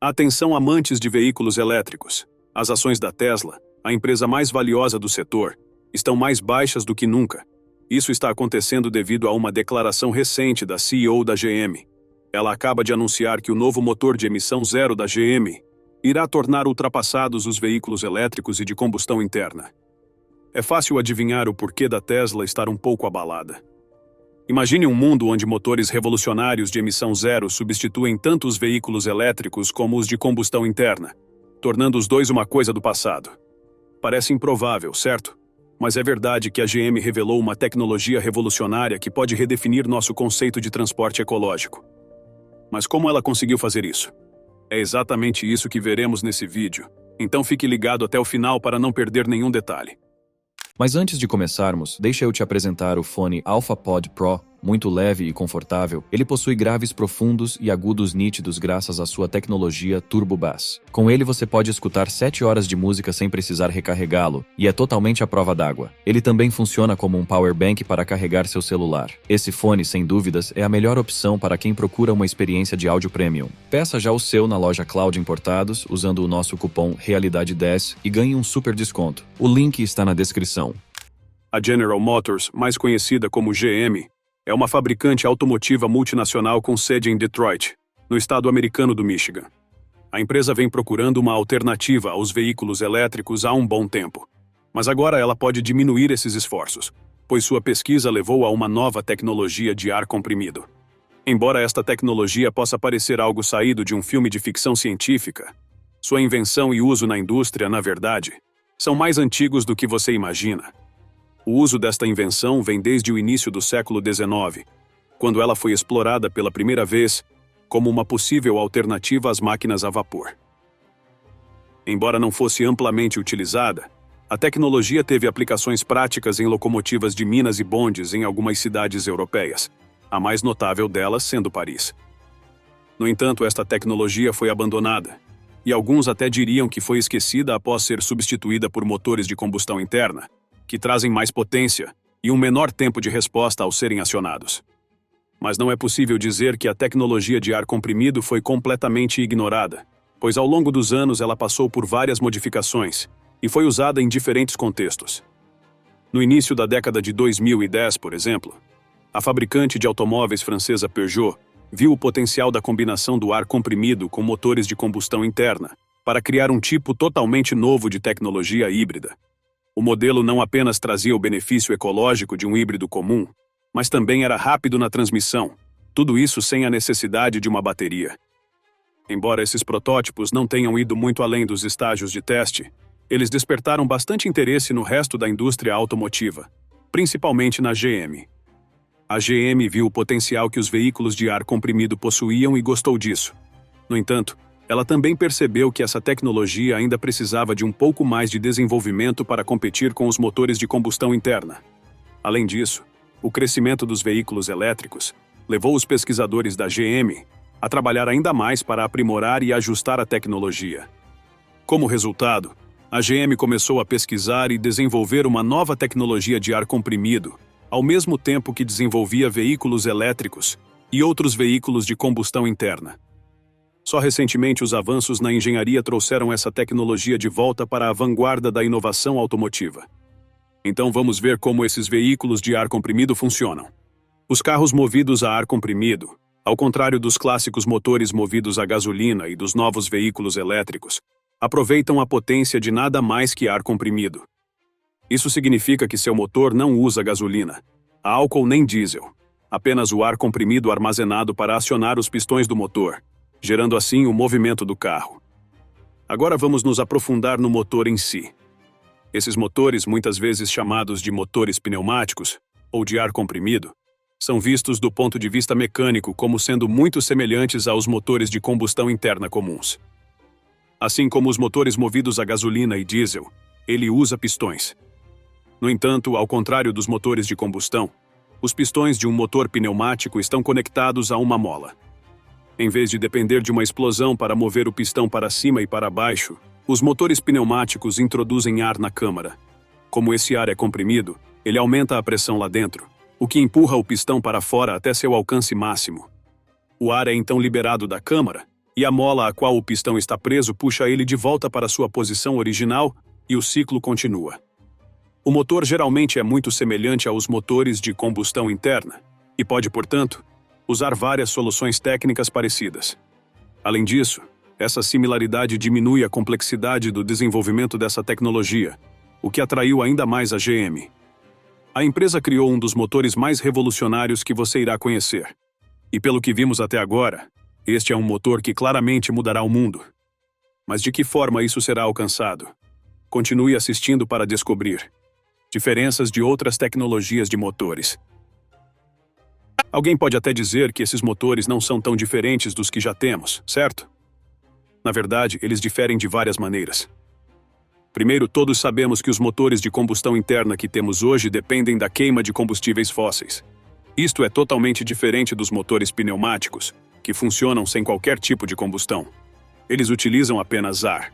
Atenção, amantes de veículos elétricos. As ações da Tesla, a empresa mais valiosa do setor, estão mais baixas do que nunca. Isso está acontecendo devido a uma declaração recente da CEO da GM. Ela acaba de anunciar que o novo motor de emissão zero da GM irá tornar ultrapassados os veículos elétricos e de combustão interna. É fácil adivinhar o porquê da Tesla estar um pouco abalada. Imagine um mundo onde motores revolucionários de emissão zero substituem tanto os veículos elétricos como os de combustão interna, tornando os dois uma coisa do passado. Parece improvável, certo? Mas é verdade que a GM revelou uma tecnologia revolucionária que pode redefinir nosso conceito de transporte ecológico. Mas como ela conseguiu fazer isso? É exatamente isso que veremos nesse vídeo, então fique ligado até o final para não perder nenhum detalhe. Mas antes de começarmos, deixa eu te apresentar o fone AlphaPod Pro. Muito leve e confortável, ele possui graves profundos e agudos nítidos graças à sua tecnologia Turbo Bass. Com ele você pode escutar 7 horas de música sem precisar recarregá-lo, e é totalmente à prova d'água. Ele também funciona como um power bank para carregar seu celular. Esse fone, sem dúvidas, é a melhor opção para quem procura uma experiência de áudio premium. Peça já o seu na loja Cloud Importados, usando o nosso cupom REALIDADE10 e ganhe um super desconto. O link está na descrição. A General Motors, mais conhecida como GM, é uma fabricante automotiva multinacional com sede em Detroit, no estado americano do Michigan. A empresa vem procurando uma alternativa aos veículos elétricos há um bom tempo. Mas agora ela pode diminuir esses esforços, pois sua pesquisa levou a uma nova tecnologia de ar comprimido. Embora esta tecnologia possa parecer algo saído de um filme de ficção científica, sua invenção e uso na indústria, na verdade, são mais antigos do que você imagina. O uso desta invenção vem desde o início do século XIX, quando ela foi explorada pela primeira vez como uma possível alternativa às máquinas a vapor. Embora não fosse amplamente utilizada, a tecnologia teve aplicações práticas em locomotivas de minas e bondes em algumas cidades europeias, a mais notável delas sendo Paris. No entanto, esta tecnologia foi abandonada, e alguns até diriam que foi esquecida após ser substituída por motores de combustão interna, que trazem mais potência e um menor tempo de resposta ao serem acionados. Mas não é possível dizer que a tecnologia de ar comprimido foi completamente ignorada, pois ao longo dos anos ela passou por várias modificações e foi usada em diferentes contextos. No início da década de 2010, por exemplo, a fabricante de automóveis francesa Peugeot viu o potencial da combinação do ar comprimido com motores de combustão interna para criar um tipo totalmente novo de tecnologia híbrida. O modelo não apenas trazia o benefício ecológico de um híbrido comum, mas também era rápido na transmissão, tudo isso sem a necessidade de uma bateria. Embora esses protótipos não tenham ido muito além dos estágios de teste, eles despertaram bastante interesse no resto da indústria automotiva, principalmente na GM. A GM viu o potencial que os veículos de ar comprimido possuíam e gostou disso. No entanto, ela também percebeu que essa tecnologia ainda precisava de um pouco mais de desenvolvimento para competir com os motores de combustão interna. Além disso, o crescimento dos veículos elétricos levou os pesquisadores da GM a trabalhar ainda mais para aprimorar e ajustar a tecnologia. Como resultado, a GM começou a pesquisar e desenvolver uma nova tecnologia de ar comprimido, ao mesmo tempo que desenvolvia veículos elétricos e outros veículos de combustão interna. Só recentemente os avanços na engenharia trouxeram essa tecnologia de volta para a vanguarda da inovação automotiva. Então vamos ver como esses veículos de ar comprimido funcionam. Os carros movidos a ar comprimido, ao contrário dos clássicos motores movidos a gasolina e dos novos veículos elétricos, aproveitam a potência de nada mais que ar comprimido. Isso significa que seu motor não usa gasolina, álcool nem diesel, apenas o ar comprimido armazenado para acionar os pistões do motor, gerando assim o movimento do carro. Agora vamos nos aprofundar no motor em si. Esses motores, muitas vezes chamados de motores pneumáticos, ou de ar comprimido, são vistos do ponto de vista mecânico como sendo muito semelhantes aos motores de combustão interna comuns. Assim como os motores movidos a gasolina e diesel, ele usa pistões. No entanto, ao contrário dos motores de combustão, os pistões de um motor pneumático estão conectados a uma mola. Em vez de depender de uma explosão para mover o pistão para cima e para baixo, os motores pneumáticos introduzem ar na câmara. Como esse ar é comprimido, ele aumenta a pressão lá dentro, o que empurra o pistão para fora até seu alcance máximo. O ar é então liberado da câmara, e a mola a qual o pistão está preso puxa ele de volta para sua posição original e o ciclo continua. O motor geralmente é muito semelhante aos motores de combustão interna e pode, portanto, usar várias soluções técnicas parecidas. Além disso, essa similaridade diminui a complexidade do desenvolvimento dessa tecnologia, o que atraiu ainda mais a GM. A empresa criou um dos motores mais revolucionários que você irá conhecer. E pelo que vimos até agora, este é um motor que claramente mudará o mundo. Mas de que forma isso será alcançado? Continue assistindo para descobrir diferenças de outras tecnologias de motores. Alguém pode até dizer que esses motores não são tão diferentes dos que já temos, certo? Na verdade, eles diferem de várias maneiras. Primeiro, todos sabemos que os motores de combustão interna que temos hoje dependem da queima de combustíveis fósseis. Isto é totalmente diferente dos motores pneumáticos, que funcionam sem qualquer tipo de combustão. Eles utilizam apenas ar.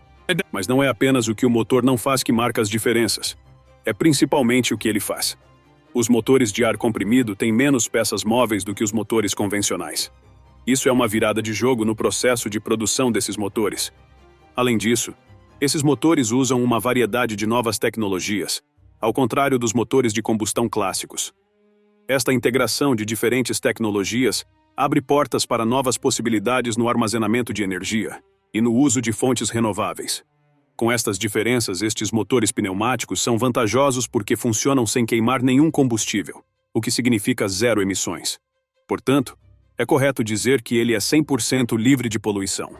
Mas não é apenas o que o motor não faz que marca as diferenças. É principalmente o que ele faz. Os motores de ar comprimido têm menos peças móveis do que os motores convencionais. Isso é uma virada de jogo no processo de produção desses motores. Além disso, esses motores usam uma variedade de novas tecnologias, ao contrário dos motores de combustão clássicos. Esta integração de diferentes tecnologias abre portas para novas possibilidades no armazenamento de energia e no uso de fontes renováveis. Com estas diferenças, estes motores pneumáticos são vantajosos porque funcionam sem queimar nenhum combustível, o que significa zero emissões. Portanto, é correto dizer que ele é 100% livre de poluição.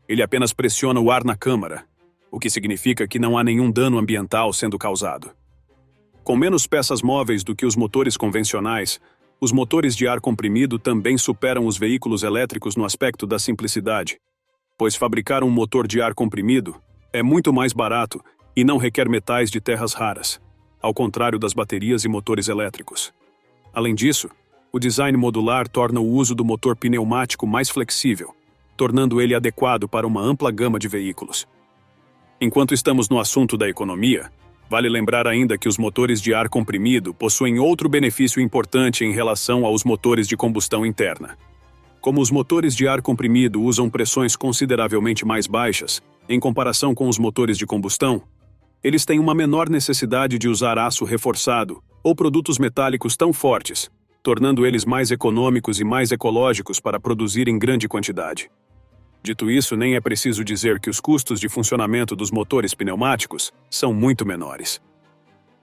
Ele apenas pressiona o ar na câmara, o que significa que não há nenhum dano ambiental sendo causado. Com menos peças móveis do que os motores convencionais, os motores de ar comprimido também superam os veículos elétricos no aspecto da simplicidade, pois fabricar um motor de ar comprimido é muito mais barato e não requer metais de terras raras, ao contrário das baterias e motores elétricos. Além disso, o design modular torna o uso do motor pneumático mais flexível, tornando ele adequado para uma ampla gama de veículos. Enquanto estamos no assunto da economia, vale lembrar ainda que os motores de ar comprimido possuem outro benefício importante em relação aos motores de combustão interna. Como os motores de ar comprimido usam pressões consideravelmente mais baixas, em comparação com os motores de combustão, eles têm uma menor necessidade de usar aço reforçado ou produtos metálicos tão fortes, tornando eles mais econômicos e mais ecológicos para produzir em grande quantidade. Dito isso, nem é preciso dizer que os custos de funcionamento dos motores pneumáticos são muito menores.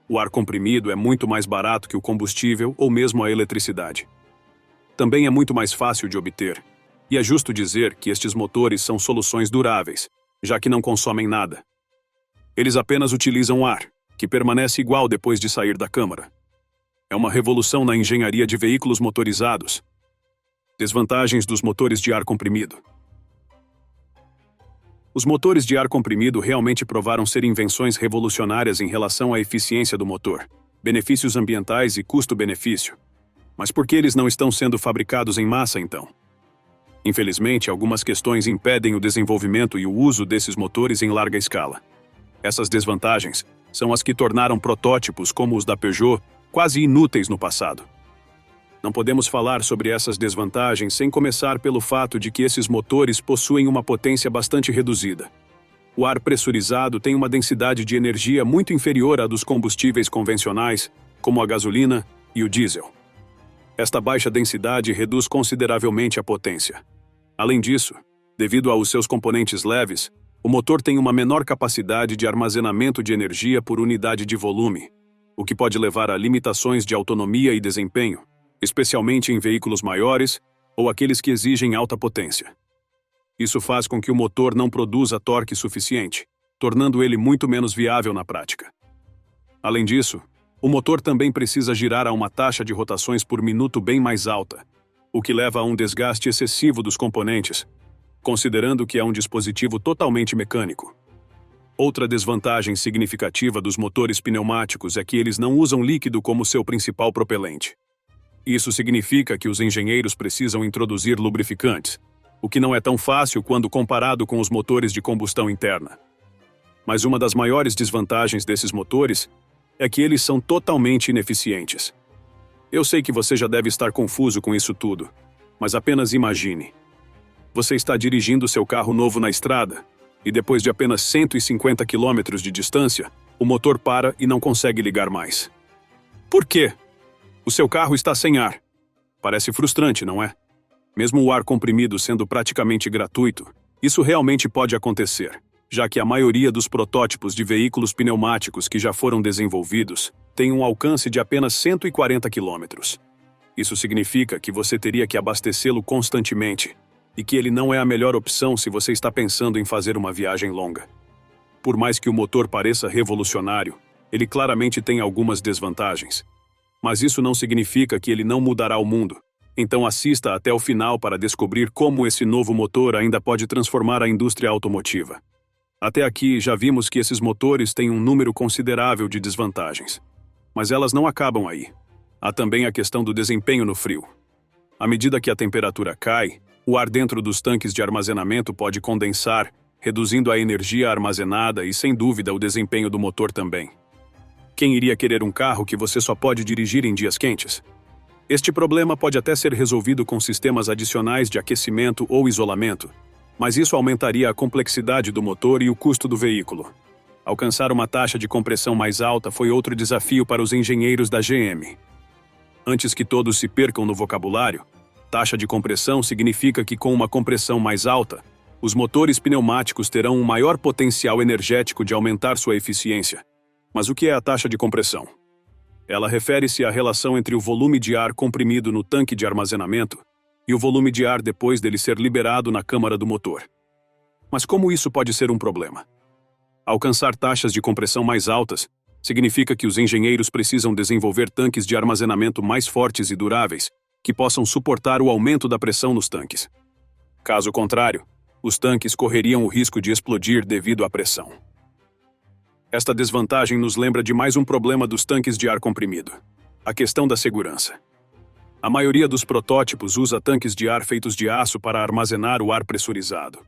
O ar comprimido é muito mais barato que o combustível ou mesmo a eletricidade. Também é muito mais fácil de obter, e é justo dizer que estes motores são soluções duráveis, já que não consomem nada. Eles apenas utilizam ar, que permanece igual depois de sair da câmara. É uma revolução na engenharia de veículos motorizados. Desvantagens dos motores de ar comprimido. Os motores de ar comprimido realmente provaram ser invenções revolucionárias em relação à eficiência do motor, benefícios ambientais e custo-benefício. Mas por que eles não estão sendo fabricados em massa, então? Infelizmente, algumas questões impedem o desenvolvimento e o uso desses motores em larga escala. Essas desvantagens são as que tornaram protótipos como os da Peugeot quase inúteis no passado. Não podemos falar sobre essas desvantagens sem começar pelo fato de que esses motores possuem uma potência bastante reduzida. O ar pressurizado tem uma densidade de energia muito inferior à dos combustíveis convencionais, como a gasolina e o diesel. Esta baixa densidade reduz consideravelmente a potência. Além disso, devido aos seus componentes leves, o motor tem uma menor capacidade de armazenamento de energia por unidade de volume, o que pode levar a limitações de autonomia e desempenho, especialmente em veículos maiores ou aqueles que exigem alta potência. Isso faz com que o motor não produza torque suficiente, tornando ele muito menos viável na prática. Além disso, o motor também precisa girar a uma taxa de rotações por minuto bem mais alta, o que leva a um desgaste excessivo dos componentes, considerando que é um dispositivo totalmente mecânico. Outra desvantagem significativa dos motores pneumáticos é que eles não usam líquido como seu principal propelente. Isso significa que os engenheiros precisam introduzir lubrificantes, o que não é tão fácil quando comparado com os motores de combustão interna. Mas uma das maiores desvantagens desses motores é que eles são totalmente ineficientes. Eu sei que você já deve estar confuso com isso tudo, mas apenas imagine. Você está dirigindo seu carro novo na estrada, e depois de apenas 150 quilômetros de distância, o motor para e não consegue ligar mais. Por quê? O seu carro está sem ar. Parece frustrante, não é? Mesmo o ar comprimido sendo praticamente gratuito, isso realmente pode acontecer, já que a maioria dos protótipos de veículos pneumáticos que já foram desenvolvidos tem um alcance de apenas 140 quilômetros. Isso significa que você teria que abastecê-lo constantemente, e que ele não é a melhor opção se você está pensando em fazer uma viagem longa. Por mais que o motor pareça revolucionário, ele claramente tem algumas desvantagens. Mas isso não significa que ele não mudará o mundo. Então assista até o final para descobrir como esse novo motor ainda pode transformar a indústria automotiva. Até aqui já vimos que esses motores têm um número considerável de desvantagens. Mas elas não acabam aí. Há também a questão do desempenho no frio. À medida que a temperatura cai, o ar dentro dos tanques de armazenamento pode condensar, reduzindo a energia armazenada e, sem dúvida, o desempenho do motor também. Quem iria querer um carro que você só pode dirigir em dias quentes? Este problema pode até ser resolvido com sistemas adicionais de aquecimento ou isolamento, mas isso aumentaria a complexidade do motor e o custo do veículo. Alcançar uma taxa de compressão mais alta foi outro desafio para os engenheiros da GM. Antes que todos se percam no vocabulário, taxa de compressão significa que com uma compressão mais alta, os motores pneumáticos terão um maior potencial energético de aumentar sua eficiência. Mas o que é a taxa de compressão? Ela refere-se à relação entre o volume de ar comprimido no tanque de armazenamento e o volume de ar depois dele ser liberado na câmara do motor. Mas como isso pode ser um problema? Alcançar taxas de compressão mais altas significa que os engenheiros precisam desenvolver tanques de armazenamento mais fortes e duráveis, que possam suportar o aumento da pressão nos tanques. Caso contrário, os tanques correriam o risco de explodir devido à pressão. Esta desvantagem nos lembra de mais um problema dos tanques de ar comprimido: a questão da segurança. A maioria dos protótipos usa tanques de ar feitos de aço para armazenar o ar pressurizado.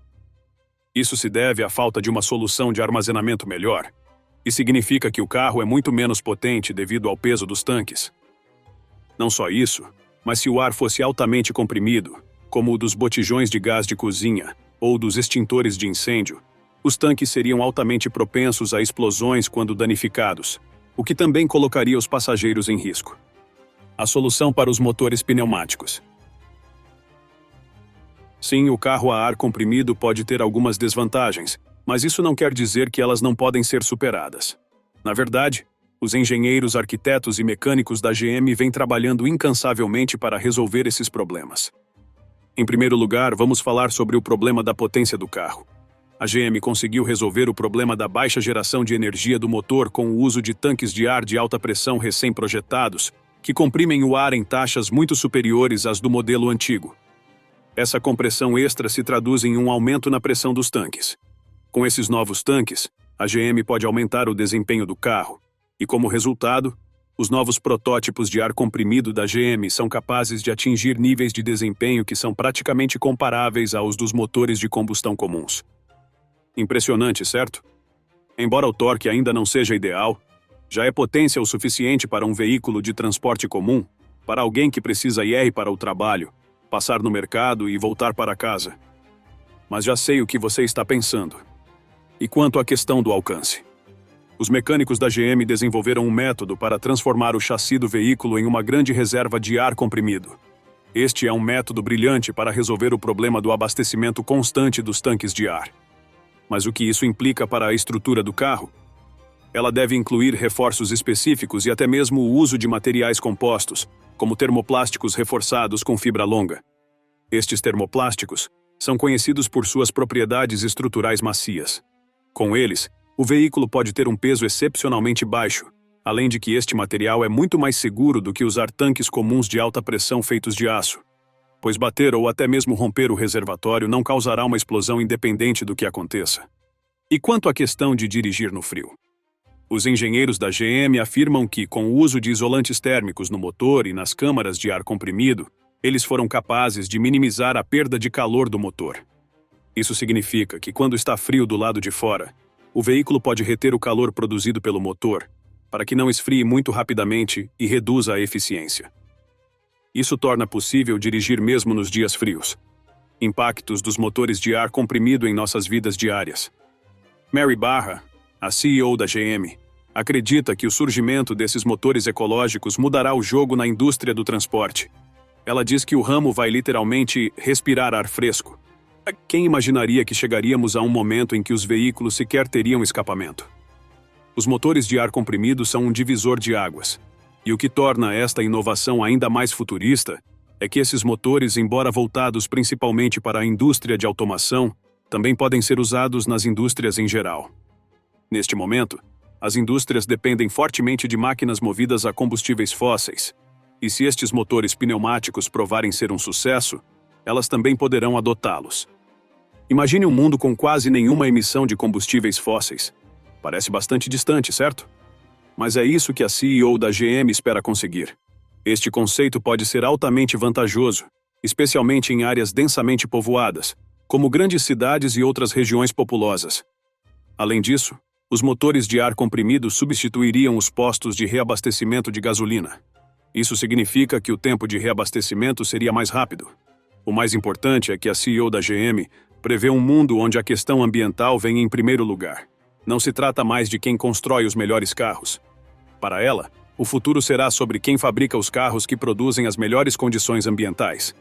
Isso se deve à falta de uma solução de armazenamento melhor, e significa que o carro é muito menos potente devido ao peso dos tanques. Não só isso, mas se o ar fosse altamente comprimido, como o dos botijões de gás de cozinha ou dos extintores de incêndio, os tanques seriam altamente propensos a explosões quando danificados, o que também colocaria os passageiros em risco. A solução para os motores pneumáticos. Sim, o carro a ar comprimido pode ter algumas desvantagens, mas isso não quer dizer que elas não podem ser superadas. Na verdade, os engenheiros, arquitetos e mecânicos da GM vêm trabalhando incansavelmente para resolver esses problemas. Em primeiro lugar, vamos falar sobre o problema da potência do carro. A GM conseguiu resolver o problema da baixa geração de energia do motor com o uso de tanques de ar de alta pressão recém-projetados, que comprimem o ar em taxas muito superiores às do modelo antigo. Essa compressão extra se traduz em um aumento na pressão dos tanques. Com esses novos tanques, a GM pode aumentar o desempenho do carro, e como resultado, os novos protótipos de ar comprimido da GM são capazes de atingir níveis de desempenho que são praticamente comparáveis aos dos motores de combustão comuns. Impressionante, certo? Embora o torque ainda não seja ideal, já é potência o suficiente para um veículo de transporte comum, para alguém que precisa ir para o trabalho, passar no mercado e voltar para casa. Mas já sei o que você está pensando. E quanto à questão do alcance? Os mecânicos da GM desenvolveram um método para transformar o chassi do veículo em uma grande reserva de ar comprimido. Este é um método brilhante para resolver o problema do abastecimento constante dos tanques de ar. Mas o que isso implica para a estrutura do carro? Ela deve incluir reforços específicos e até mesmo o uso de materiais compostos, como termoplásticos reforçados com fibra longa. Estes termoplásticos são conhecidos por suas propriedades estruturais macias. Com eles, o veículo pode ter um peso excepcionalmente baixo, além de que este material é muito mais seguro do que usar tanques comuns de alta pressão feitos de aço, pois bater ou até mesmo romper o reservatório não causará uma explosão independente do que aconteça. E quanto à questão de dirigir no frio? Os engenheiros da GM afirmam que, com o uso de isolantes térmicos no motor e nas câmaras de ar comprimido, eles foram capazes de minimizar a perda de calor do motor. Isso significa que, quando está frio do lado de fora, o veículo pode reter o calor produzido pelo motor, para que não esfrie muito rapidamente e reduza a eficiência. Isso torna possível dirigir mesmo nos dias frios. Impactos dos motores de ar comprimido em nossas vidas diárias. Mary Barra, a CEO da GM, acredita que o surgimento desses motores ecológicos mudará o jogo na indústria do transporte. Ela diz que o ramo vai literalmente respirar ar fresco. Quem imaginaria que chegaríamos a um momento em que os veículos sequer teriam escapamento? Os motores de ar comprimido são um divisor de águas. E o que torna esta inovação ainda mais futurista é que esses motores, embora voltados principalmente para a indústria de automação, também podem ser usados nas indústrias em geral. Neste momento, as indústrias dependem fortemente de máquinas movidas a combustíveis fósseis. E se estes motores pneumáticos provarem ser um sucesso, elas também poderão adotá-los. Imagine um mundo com quase nenhuma emissão de combustíveis fósseis. Parece bastante distante, certo? Mas é isso que a CEO da GM espera conseguir. Este conceito pode ser altamente vantajoso, especialmente em áreas densamente povoadas, como grandes cidades e outras regiões populosas. Além disso, os motores de ar comprimido substituiriam os postos de reabastecimento de gasolina. Isso significa que o tempo de reabastecimento seria mais rápido. O mais importante é que a CEO da GM prevê um mundo onde a questão ambiental vem em primeiro lugar. Não se trata mais de quem constrói os melhores carros. Para ela, o futuro será sobre quem fabrica os carros que produzem as melhores condições ambientais.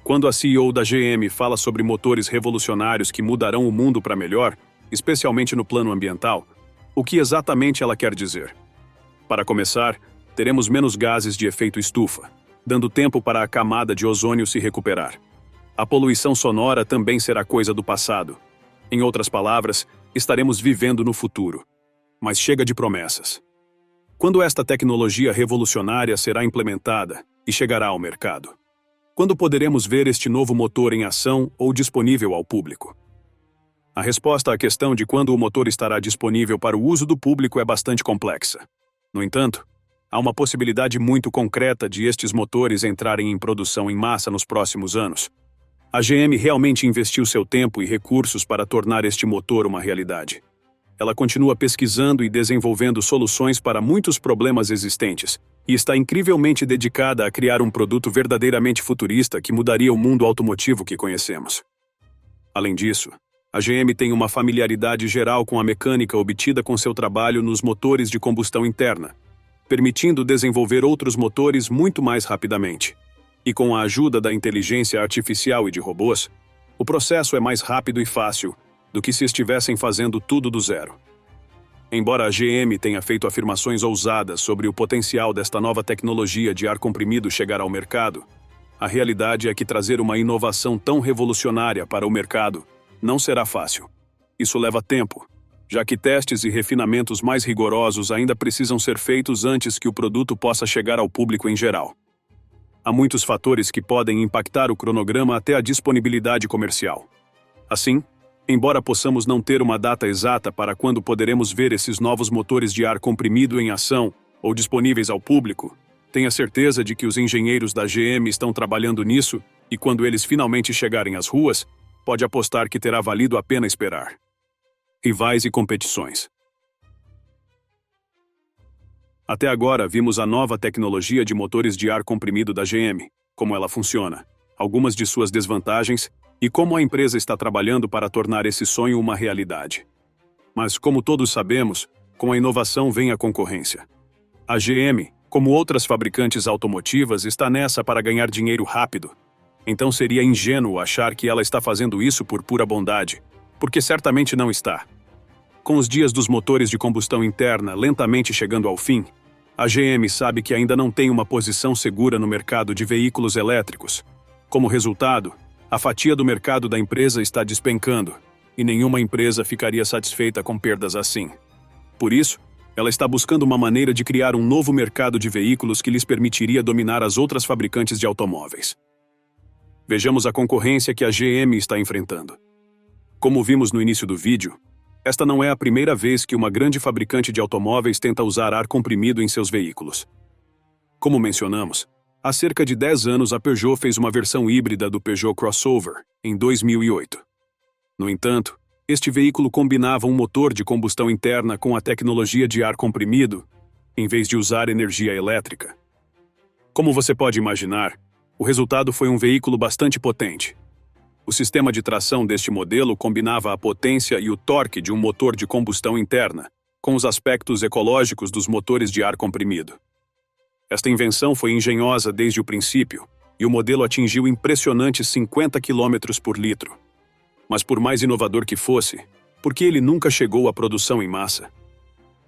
Quando a CEO da GM fala sobre motores revolucionários que mudarão o mundo para melhor, especialmente no plano ambiental, o que exatamente ela quer dizer? Para começar, teremos menos gases de efeito estufa, dando tempo para a camada de ozônio se recuperar. A poluição sonora também será coisa do passado. Em outras palavras, estaremos vivendo no futuro. Mas chega de promessas. Quando esta tecnologia revolucionária será implementada e chegará ao mercado? Quando poderemos ver este novo motor em ação ou disponível ao público? A resposta à questão de quando o motor estará disponível para o uso do público é bastante complexa. No entanto, há uma possibilidade muito concreta de estes motores entrarem em produção em massa nos próximos anos. A GM realmente investiu seu tempo e recursos para tornar este motor uma realidade. Ela continua pesquisando e desenvolvendo soluções para muitos problemas existentes, e está incrivelmente dedicada a criar um produto verdadeiramente futurista que mudaria o mundo automotivo que conhecemos. Além disso, a GM tem uma familiaridade geral com a mecânica obtida com seu trabalho nos motores de combustão interna, permitindo desenvolver outros motores muito mais rapidamente. E com a ajuda da inteligência artificial e de robôs, o processo é mais rápido e fácil do que se estivessem fazendo tudo do zero. Embora a GM tenha feito afirmações ousadas sobre o potencial desta nova tecnologia de ar comprimido chegar ao mercado, a realidade é que trazer uma inovação tão revolucionária para o mercado não será fácil. Isso leva tempo, já que testes e refinamentos mais rigorosos ainda precisam ser feitos antes que o produto possa chegar ao público em geral. Há muitos fatores que podem impactar o cronograma até a disponibilidade comercial. Assim, embora possamos não ter uma data exata para quando poderemos ver esses novos motores de ar comprimido em ação ou disponíveis ao público, tenha certeza de que os engenheiros da GM estão trabalhando nisso e quando eles finalmente chegarem às ruas, pode apostar que terá valido a pena esperar. Rivais e competições. Até agora vimos a nova tecnologia de motores de ar comprimido da GM, como ela funciona, algumas de suas desvantagens e como a empresa está trabalhando para tornar esse sonho uma realidade. Mas, como todos sabemos, com a inovação vem a concorrência. A GM, como outras fabricantes automotivas, está nessa para ganhar dinheiro rápido. Então seria ingênuo achar que ela está fazendo isso por pura bondade, porque certamente não está. Com os dias dos motores de combustão interna lentamente chegando ao fim, a GM sabe que ainda não tem uma posição segura no mercado de veículos elétricos. Como resultado, a fatia do mercado da empresa está despencando, e nenhuma empresa ficaria satisfeita com perdas assim. Por isso, ela está buscando uma maneira de criar um novo mercado de veículos que lhes permitiria dominar as outras fabricantes de automóveis. Vejamos a concorrência que a GM está enfrentando. Como vimos no início do vídeo, esta não é a primeira vez que uma grande fabricante de automóveis tenta usar ar comprimido em seus veículos. Como mencionamos, há cerca de 10 anos a Peugeot fez uma versão híbrida do Peugeot Crossover, em 2008. No entanto, este veículo combinava um motor de combustão interna com a tecnologia de ar comprimido, em vez de usar energia elétrica. Como você pode imaginar, o resultado foi um veículo bastante potente. O sistema de tração deste modelo combinava a potência e o torque de um motor de combustão interna, com os aspectos ecológicos dos motores de ar comprimido. Esta invenção foi engenhosa desde o princípio, e o modelo atingiu impressionantes 50 km por litro. Mas por mais inovador que fosse, por que ele nunca chegou à produção em massa?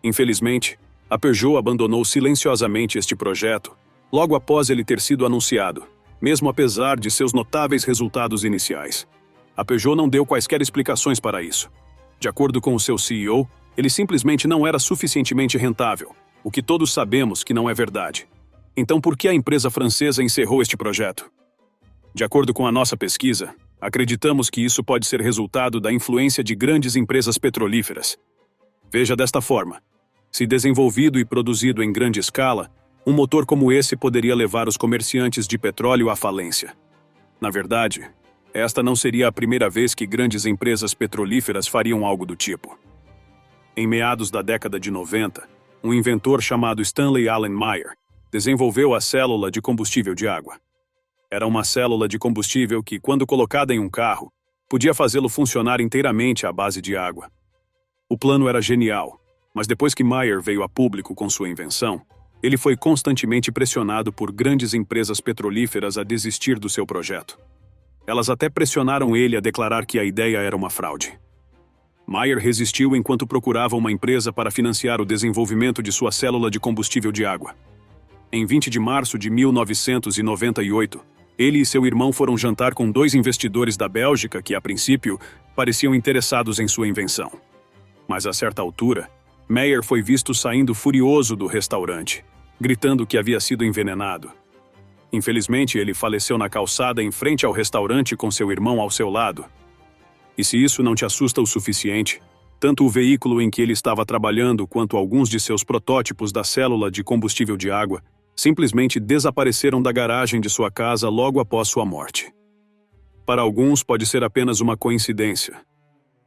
Infelizmente, a Peugeot abandonou silenciosamente este projeto, logo após ele ter sido anunciado, mesmo apesar de seus notáveis resultados iniciais. A Peugeot não deu quaisquer explicações para isso. De acordo com o seu CEO, ele simplesmente não era suficientemente rentável, o que todos sabemos que não é verdade. Então por que a empresa francesa encerrou este projeto? De acordo com a nossa pesquisa, acreditamos que isso pode ser resultado da influência de grandes empresas petrolíferas. Veja desta forma: se desenvolvido e produzido em grande escala, um motor como esse poderia levar os comerciantes de petróleo à falência. Na verdade, esta não seria a primeira vez que grandes empresas petrolíferas fariam algo do tipo. Em meados da década de 90, um inventor chamado Stanley Allen Meyer desenvolveu a célula de combustível de água. Era uma célula de combustível que, quando colocada em um carro, podia fazê-lo funcionar inteiramente à base de água. O plano era genial, mas depois que Meyer veio a público com sua invenção, ele foi constantemente pressionado por grandes empresas petrolíferas a desistir do seu projeto. Elas até pressionaram ele a declarar que a ideia era uma fraude. Meyer resistiu enquanto procurava uma empresa para financiar o desenvolvimento de sua célula de combustível de água. Em 20 de março de 1998, ele e seu irmão foram jantar com dois investidores da Bélgica que, a princípio, pareciam interessados em sua invenção. Mas a certa altura, Meyer foi visto saindo furioso do restaurante, gritando que havia sido envenenado. Infelizmente, ele faleceu na calçada em frente ao restaurante com seu irmão ao seu lado. E se isso não te assusta o suficiente, tanto o veículo em que ele estava trabalhando quanto alguns de seus protótipos da célula de combustível de água simplesmente desapareceram da garagem de sua casa logo após sua morte. Para alguns pode ser apenas uma coincidência,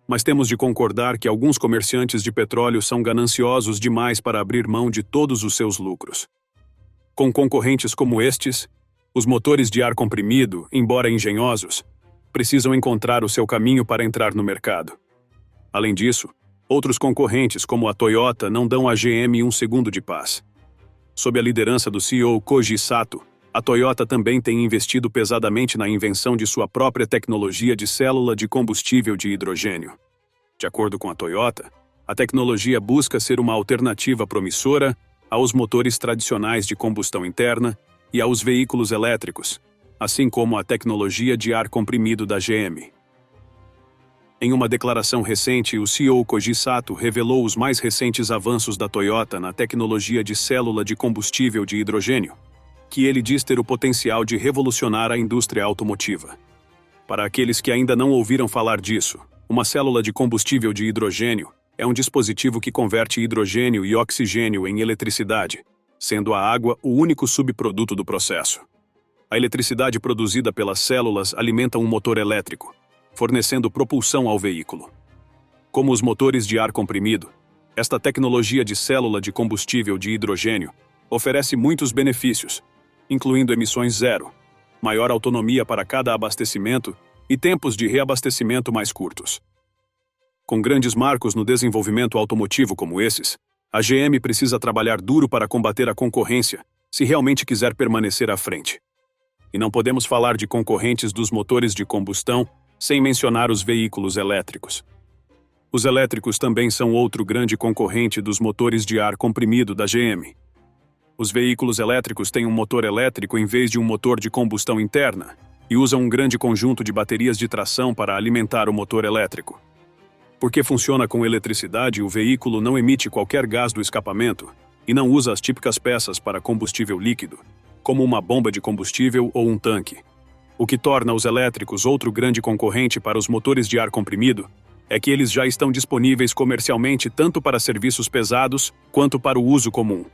mas temos de concordar que alguns comerciantes de petróleo são gananciosos demais para abrir mão de todos os seus lucros. Com concorrentes como estes, os motores de ar comprimido, embora engenhosos, precisam encontrar o seu caminho para entrar no mercado. Além disso, outros concorrentes como a Toyota não dão à GM um segundo de paz. Sob a liderança do CEO Koji Sato, a Toyota também tem investido pesadamente na invenção de sua própria tecnologia de célula de combustível de hidrogênio. De acordo com a Toyota, a tecnologia busca ser uma alternativa promissora aos motores tradicionais de combustão interna e aos veículos elétricos, assim como a tecnologia de ar comprimido da GM. Em uma declaração recente, o CEO Koji Sato revelou os mais recentes avanços da Toyota na tecnologia de célula de combustível de hidrogênio, que ele diz ter o potencial de revolucionar a indústria automotiva. Para aqueles que ainda não ouviram falar disso, uma célula de combustível de hidrogênio é um dispositivo que converte hidrogênio e oxigênio em eletricidade, sendo a água o único subproduto do processo. A eletricidade produzida pelas células alimenta um motor elétrico, fornecendo propulsão ao veículo. Como os motores de ar comprimido, esta tecnologia de célula de combustível de hidrogênio oferece muitos benefícios, incluindo emissões zero, maior autonomia para cada abastecimento e tempos de reabastecimento mais curtos. Com grandes marcos no desenvolvimento automotivo como esses, a GM precisa trabalhar duro para combater a concorrência se realmente quiser permanecer à frente. E não podemos falar de concorrentes dos motores de combustão sem mencionar os veículos elétricos. Os elétricos também são outro grande concorrente dos motores de ar comprimido da GM. Os veículos elétricos têm um motor elétrico em vez de um motor de combustão interna e usam um grande conjunto de baterias de tração para alimentar o motor elétrico. Porque funciona com eletricidade, o veículo não emite qualquer gás do escapamento e não usa as típicas peças para combustível líquido, como uma bomba de combustível ou um tanque. O que torna os elétricos outro grande concorrente para os motores de ar comprimido é que eles já estão disponíveis comercialmente tanto para serviços pesados quanto para o uso comum.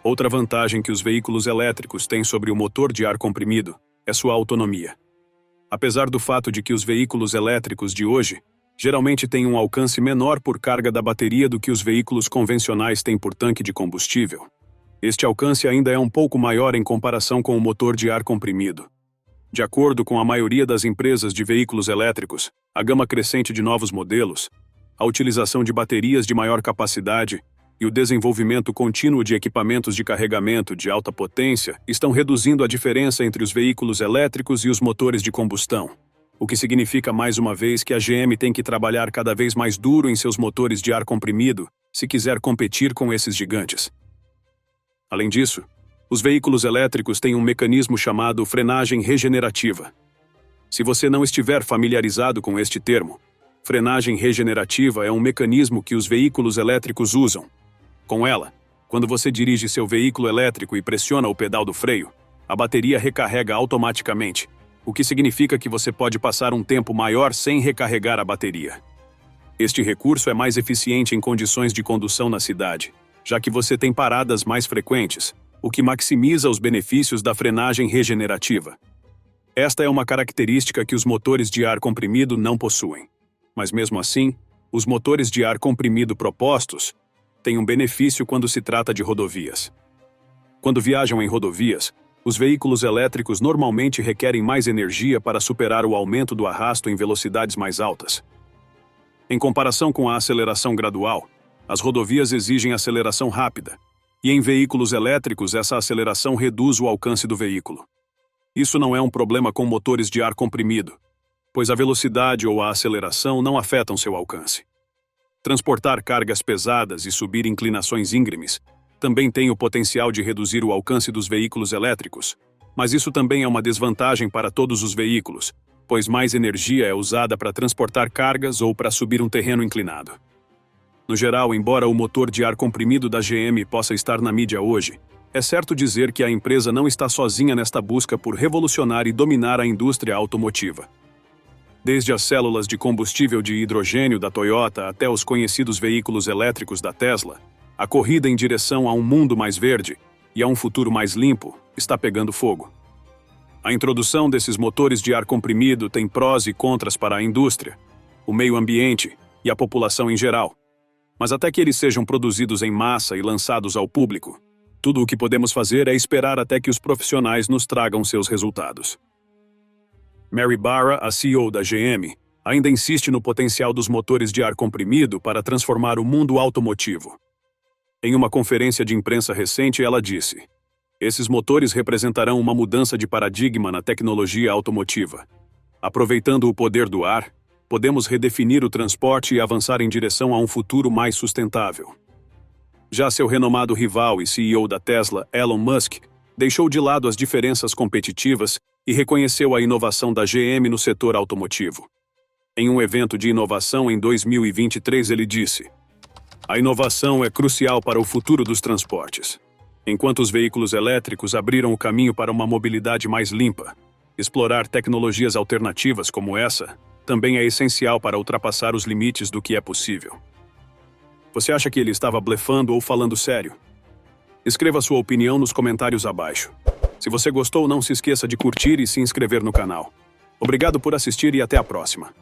Outra vantagem que os veículos elétricos têm sobre o motor de ar comprimido é sua autonomia. Apesar do fato de que os veículos elétricos de hoje geralmente têm um alcance menor por carga da bateria do que os veículos convencionais têm por tanque de combustível, este alcance ainda é um pouco maior em comparação com o motor de ar comprimido. De acordo com a maioria das empresas de veículos elétricos, a gama crescente de novos modelos, a utilização de baterias de maior capacidade e o desenvolvimento contínuo de equipamentos de carregamento de alta potência estão reduzindo a diferença entre os veículos elétricos e os motores de combustão, o que significa mais uma vez que a GM tem que trabalhar cada vez mais duro em seus motores de ar comprimido se quiser competir com esses gigantes. Além disso, os veículos elétricos têm um mecanismo chamado frenagem regenerativa. Se você não estiver familiarizado com este termo, frenagem regenerativa é um mecanismo que os veículos elétricos usam. Com ela, quando você dirige seu veículo elétrico e pressiona o pedal do freio, a bateria recarrega automaticamente, o que significa que você pode passar um tempo maior sem recarregar a bateria. Este recurso é mais eficiente em condições de condução na cidade, já que você tem paradas mais frequentes, o que maximiza os benefícios da frenagem regenerativa. Esta é uma característica que os motores de ar comprimido não possuem. Mas mesmo assim, os motores de ar comprimido propostos têm um benefício quando se trata de rodovias. Quando viajam em rodovias, os veículos elétricos normalmente requerem mais energia para superar o aumento do arrasto em velocidades mais altas. Em comparação com a aceleração gradual, as rodovias exigem aceleração rápida, e em veículos elétricos essa aceleração reduz o alcance do veículo. Isso não é um problema com motores de ar comprimido, pois a velocidade ou a aceleração não afetam seu alcance. Transportar cargas pesadas e subir inclinações íngremes também tem o potencial de reduzir o alcance dos veículos elétricos, mas isso também é uma desvantagem para todos os veículos, pois mais energia é usada para transportar cargas ou para subir um terreno inclinado. No geral, embora o motor de ar comprimido da GM possa estar na mídia hoje, é certo dizer que a empresa não está sozinha nesta busca por revolucionar e dominar a indústria automotiva. Desde as células de combustível de hidrogênio da Toyota até os conhecidos veículos elétricos da Tesla, a corrida em direção a um mundo mais verde e a um futuro mais limpo está pegando fogo. A introdução desses motores de ar comprimido tem prós e contras para a indústria, o meio ambiente e a população em geral. Mas até que eles sejam produzidos em massa e lançados ao público, tudo o que podemos fazer é esperar até que os profissionais nos tragam seus resultados. Mary Barra, a CEO da GM, ainda insiste no potencial dos motores de ar comprimido para transformar o mundo automotivo. Em uma conferência de imprensa recente, ela disse: "Esses motores representarão uma mudança de paradigma na tecnologia automotiva. Aproveitando o poder do ar, podemos redefinir o transporte e avançar em direção a um futuro mais sustentável." Já seu renomado rival e CEO da Tesla, Elon Musk, deixou de lado as diferenças competitivas e reconheceu a inovação da GM no setor automotivo. Em um evento de inovação em 2023, ele disse: "A inovação é crucial para o futuro dos transportes. Enquanto os veículos elétricos abriram o caminho para uma mobilidade mais limpa, explorar tecnologias alternativas como essa também é essencial para ultrapassar os limites do que é possível." Você acha que ele estava blefando ou falando sério? Escreva sua opinião nos comentários abaixo. Se você gostou, não se esqueça de curtir e se inscrever no canal. Obrigado por assistir e até a próxima.